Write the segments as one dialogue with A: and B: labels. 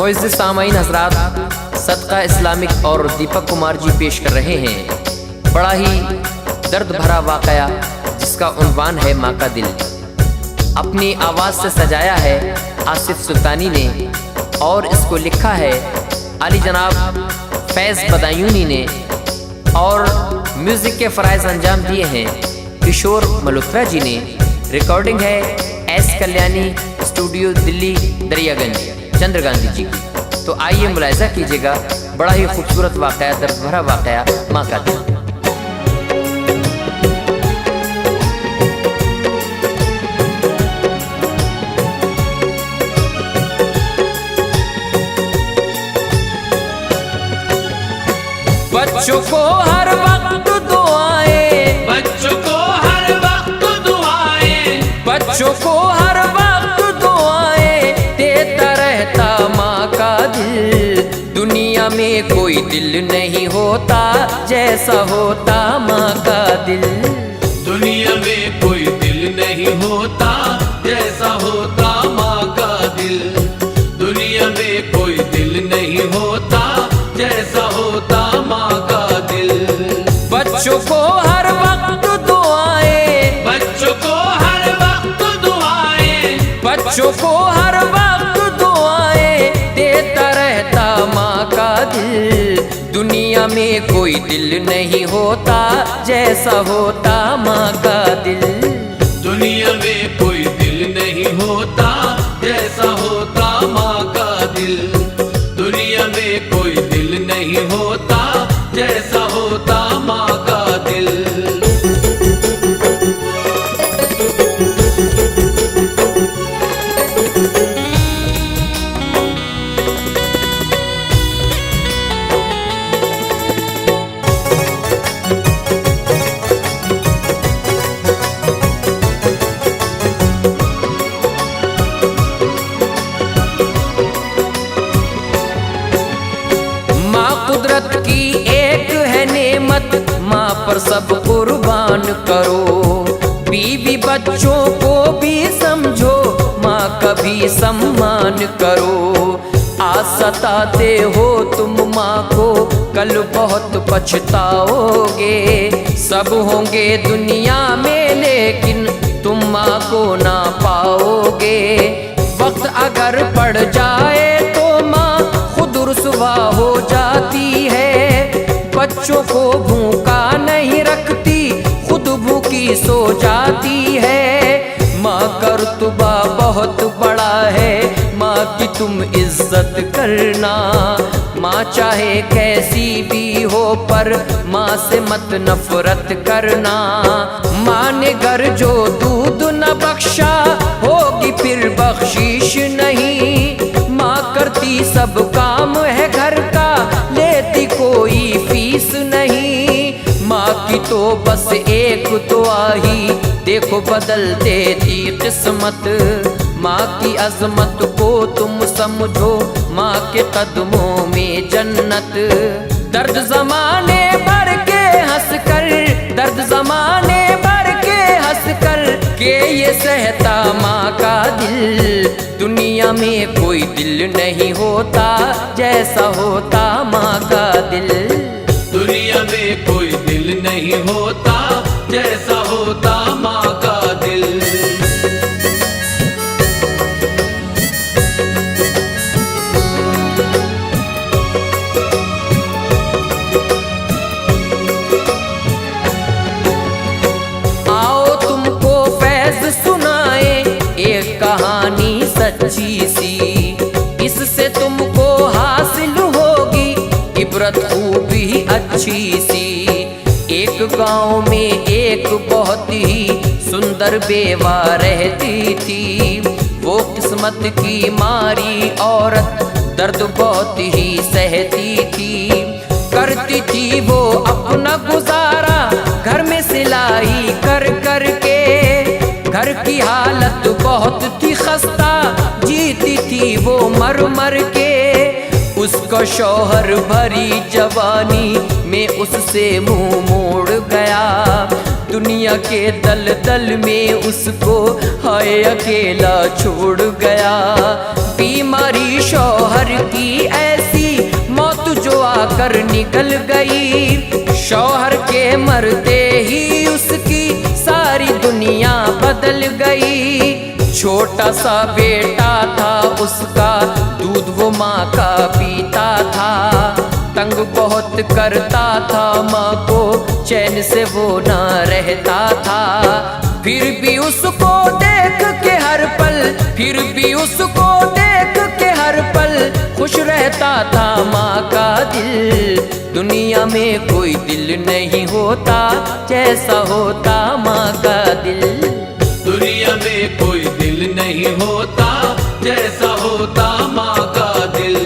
A: मुअज़्ज़िज़ सामाईन हज़रात, सदका इस्लामिक और दीपक कुमार जी पेश कर रहे हैं बड़ा ही दर्द भरा वाक़या जिसका उन्वान है माँ का दिल। अपनी आवाज़ से सजाया है आसिफ सुल्तानी ने और इसको लिखा है अली जनाब फैज़ बदायूनी ने और म्यूज़िक के फ़राइज़ अंजाम दिए हैं किशोर मल्होत्रा जी ने। रिकॉर्डिंग है एस कल्याणी स्टूडियो दिल्ली दरियागंज चंद्र गांधी जी की। तो आइए मुलाहिज़ा कीजिएगा बड़ा ही खूबसूरत वाक़या, दर्द भरा वाक़या माँ का दिल। बच्चों को हर वक्त दुआएं,
B: बच्चों को हर वक्त दुआएं,
A: बच्चों को हर वक्त दुआएं देता रहता माँ का दिल। दुनिया में कोई दिल नहीं होता जैसा होता माँ का दिल।
B: दुनिया में कोई दिल नहीं होता जैसा होता माँ का दिल। दुनिया में कोई दिल नहीं होता जैसा होता माँ का दिल।
A: बच्चों को हर वक्त दुआएं,
B: बच्चों को हर वक्त दुआएं,
A: बच्चों को हर वक्त दुआएं देता रहता माँ का दिल। दुनिया में कोई दिल नहीं होता जैसा होता माँ का दिल।
B: दुनिया में कोई दिल नहीं होता जैसा होता माँ का दिल। दुनिया में कोई दिल नहीं होता जैसा होता माँ का दिल।
A: कुदरत की एक है नेमत, माँ पर सब कुर्बान करो। बीवी बच्चों को भी समझो, माँ का भी सम्मान करो। आज सताते हो तुम माँ को, कल बहुत पछताओगे। सब होंगे दुनिया में लेकिन तुम माँ को ना पाओगे। वक्त अगर पड़ जाए तो माँ खुद रुसवा हो जाती है। बच्चों को भूखा नहीं रखती, खुद भूखी सो जाती है। माँ का रुतबा बहुत बड़ा है, माँ की तुम इज्जत करना। माँ चाहे कैसी भी हो पर माँ से मत नफरत करना। माँ ने घर जो दूध न बख्शा होगी फिर बख्शीश नहीं। माँ करती सब काम है घर का, लेती कोई फीस नहीं। माँ की तो बस एक दुआ ही देखो बदल देती किस्मत। माँ की अजमत को तुम समझो, माँ के कदमों में जन्नत। दर्द ज़माने भर के हंस कर, दर्द ज़माने भर के हंस कर के ये सहता माँ का दिल। दुनिया में कोई दिल नहीं होता जैसा होता माँ का दिल।
B: दुनिया में कोई दिल नहीं होता जैसा होता माँ का दिल।
A: आओ तुमको फैज़ सुनाए एक कहानी सच्ची सी। इससे तुमको हासिल होगी इबरत खूबी अच्छी सी। एक गांव में एक बहुत ही सुंदर बेवा रहती थी। वो किस्मत की मारी औरत दर्द बहुत ही सहती थी। करती थी वो अपना गुजारा घर में सिलाई कर कर के। घर की हालत बहुत थी खस्ता, जीती थी वो मर मर के। उसका शौहर भरी जवानी में उससे मुंह मोड़ गया। दुनिया के दल दल में उसको हाय अकेला छोड़ गया। बीमारी शौहर की ऐसी मौत जो आकर निकल गई। शौहर के मरते ही उसकी सारी दुनिया बदल गई। छोटा सा बेटा था उसका, दूध वो माँ का पीता था। तंग बहुत करता था माँ को, चैन से वो ना रहता था। फिर भी उसको देख के हर पल, फिर भी उसको देख के हर पल खुश रहता था माँ का दिल। दुनिया में कोई दिल नहीं होता जैसा होता माँ का दिल।
B: दुनिया में कोई दिल नहीं होता जैसा होता माँ का दिल।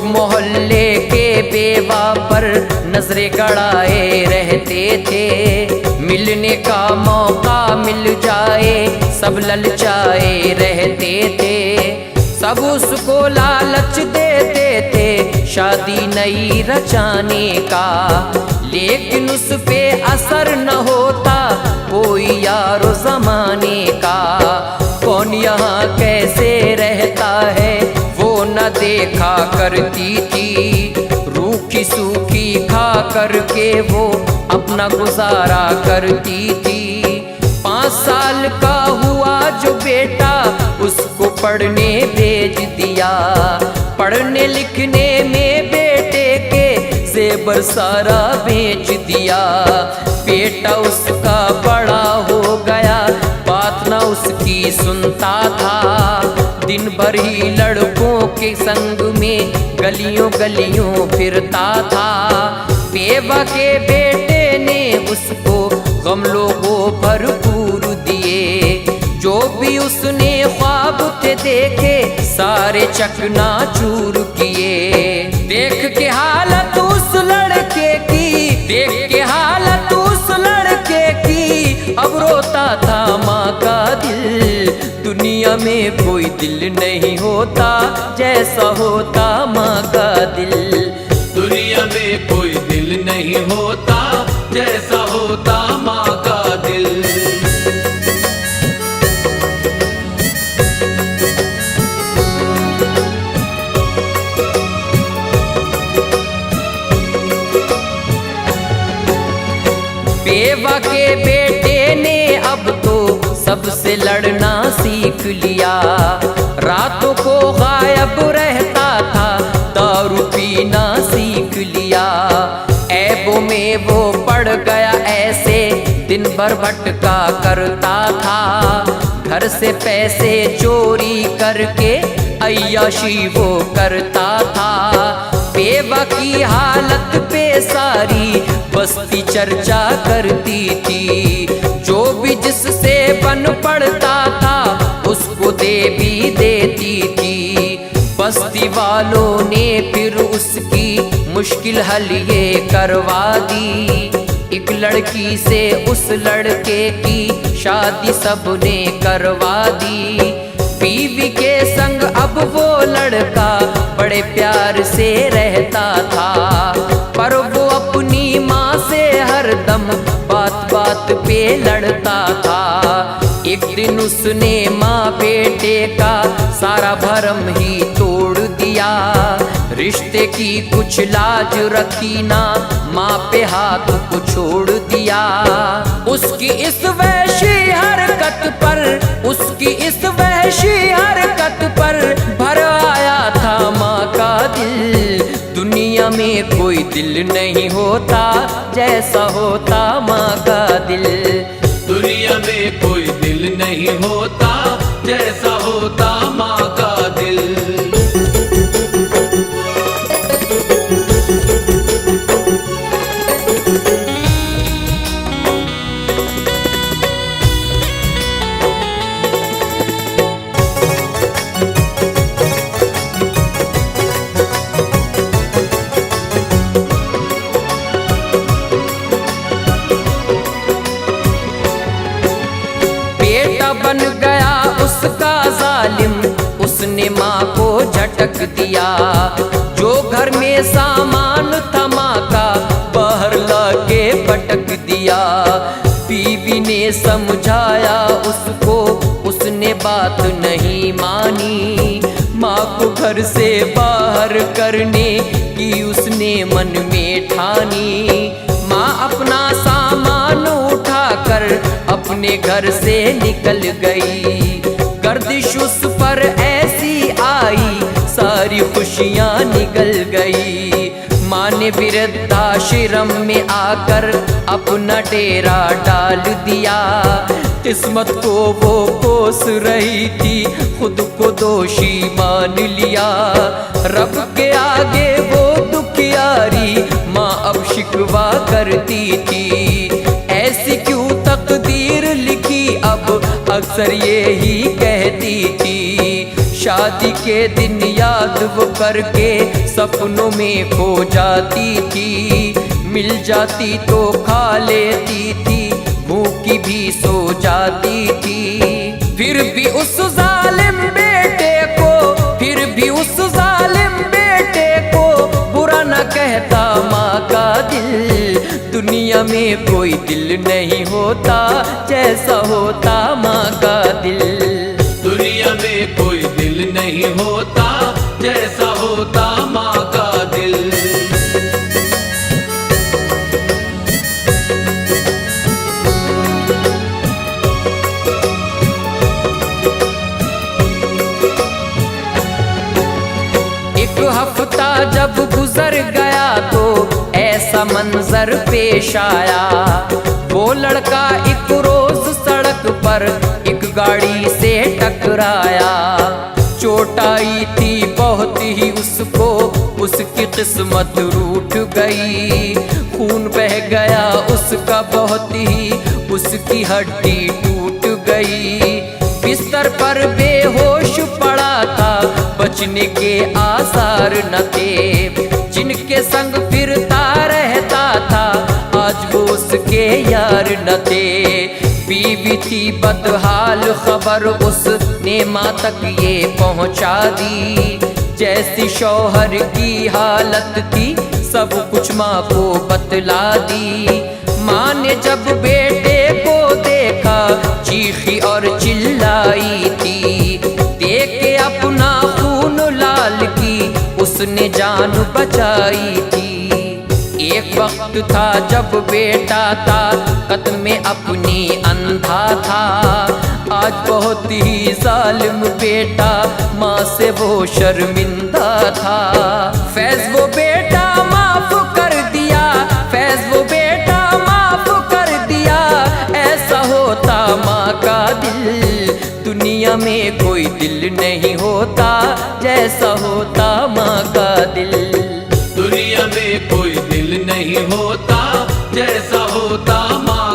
A: मोहल्ले के बेवा पर नजरें गड़ाए रहते थे। मिलने का मौका मिल जाए सब ललचाए रहते थे। सब उसको लालच देते थे शादी नई रचाने का, लेकिन उस पे असर न होता कोई यारो जमाने का। कौन यहाँ कैसे रहता है वो न देखा करती थी। रूखी सूखी खा करके वो अपना गुजारा करती थी। 5 साल का हुआ जो बेटा उसको पढ़ने भेज दिया। पढ़ने लिखने में बेटे के जेवर सारा बेच दिया। बेटा उसका बड़ा हो गया, बात ना उसकी सुनता था। दिन भर ही लड़कों के संग में गलियों गलियों फिरता था। बेवा के बेटे ने उसको गम लोगों भरपूर दिए। जो भी उसने ख्वाब थे देखे सारे चकनाचूर किए। देख के हालत उस लड़के की, देख के हालत उस लड़के की, अब रोता था माँ का दिल। दुनिया में कोई दिल नहीं होता जैसा होता माँ का दिल।
B: दुनिया में कोई दिल नहीं होता जैसा होता माँ का दिल।
A: बेवा के बेटे ने अब तो सबसे लड़ना सीख लिया। रातों को गायब रहता था, दारू पीना सीख लिया। ऐबों में वो पड़ गया ऐसे, दिन भर भटका करता था। घर से पैसे चोरी करके अय्याशी वो करता था। बेवा की हालत पे सारी बस्ती चर्चा करती थी। जो भी जिससे बन पड़ता था उसको दे भी देती थी। बस्ती वालों ने फिर उसकी मुश्किल हल ये करवा दी। एक लड़की से उस लड़के की शादी सबने करवा दी। बीवी के संग अब वो लड़का बड़े प्यार से रहता था। पर वो अपनी माँ से हरदम बात बात पे लड़ता था। एक दिन उसने माँ बेटे का सारा भरम ही तोड़ दिया। रिश्ते की कुछ लाज रखी ना, माँ पे हाथ को छोड़ दिया। उसकी इस वैशी हरकत पर, उसकी इस वैशी हरकत पर भर आया था माँ का दिल। दुनिया में कोई दिल नहीं होता जैसा होता माँ का दिल।
B: दुनिया में कोई दिल नहीं होता जैसा होता माँ का दिल।
A: उसने माँ को झटक दिया। जो घर में सामान था माँ का बाहर लाके पटक दिया। बीवी ने समझाया उसको, उसने बात नहीं मानी। माँ को घर से बाहर करने की उसने मन में ठानी। माँ अपना सामान उठाकर अपने घर से निकल गई। गर्दिश उस पर ऐसी आई सारी खुशियाँ निकल गई। माँ ने वृद्धाश्रम में आकर अपना डेरा डाल दिया। किस्मत को वो कोस रही थी, खुद को दोषी मान लिया। रब के आगे वो दुखियारी माँ अब शिकवा करती थी। ऐसी क्यों तकदीर लिखी अब अक्सर ये ही कहती थी। शादी के दिन याद वो करके सपनों में खो जाती थी। मिल जाती तो खा लेती थी, भूखी भी सो जाती थी। फिर भी उस जालिम बेटे को, फिर भी उस जालिम बेटे को बुरा न कहता माँ का दिल। दुनिया में कोई दिल नहीं होता जैसा होता माँ का दिल।
B: दुनिया में कोई दिल नहीं होता जैसा होता माँ का दिल।
A: एक हफ्ता जब गुजर गया तो ऐसा मंजर पेश आया। वो लड़का एक रोज सड़क पर एक गाड़ी से टकराया। चोट आई थी बहुत ही उसको, उसकी किस्मत रूठ गई। खून बह गया उसका बहुत ही, उसकी हड्डी टूट गई। बिस्तर पर बेहोश पड़ा था, बचने के आसार न थे। जिनके संग फिरता रहता था आज वो उसके यार न थे। बीवी थी बदहाल, खबर उसने माँ तक ये पहुँचा दी। जैसी शौहर की हालत थी सब कुछ माँ को बतला दी। माँ ने जब बेटे को देखा चीखी और चिल्लाई थी। देख के अपना खून लाल की उसने जान बचाई थी। एक वक्त था जब बेटा था कत्ल में अपनी अंधा था। आज बहुत ही जालिम बेटा माँ से वो शर्मिंदा था। फैज वो बेटा माफ कर दिया, फैज वो बेटा माफ कर दिया। ऐसा होता माँ का दिल। दुनिया में कोई दिल नहीं होता जैसा होता माँ का दिल।
B: दुनिया में कोई दिल नहीं होता जैसा होता माँ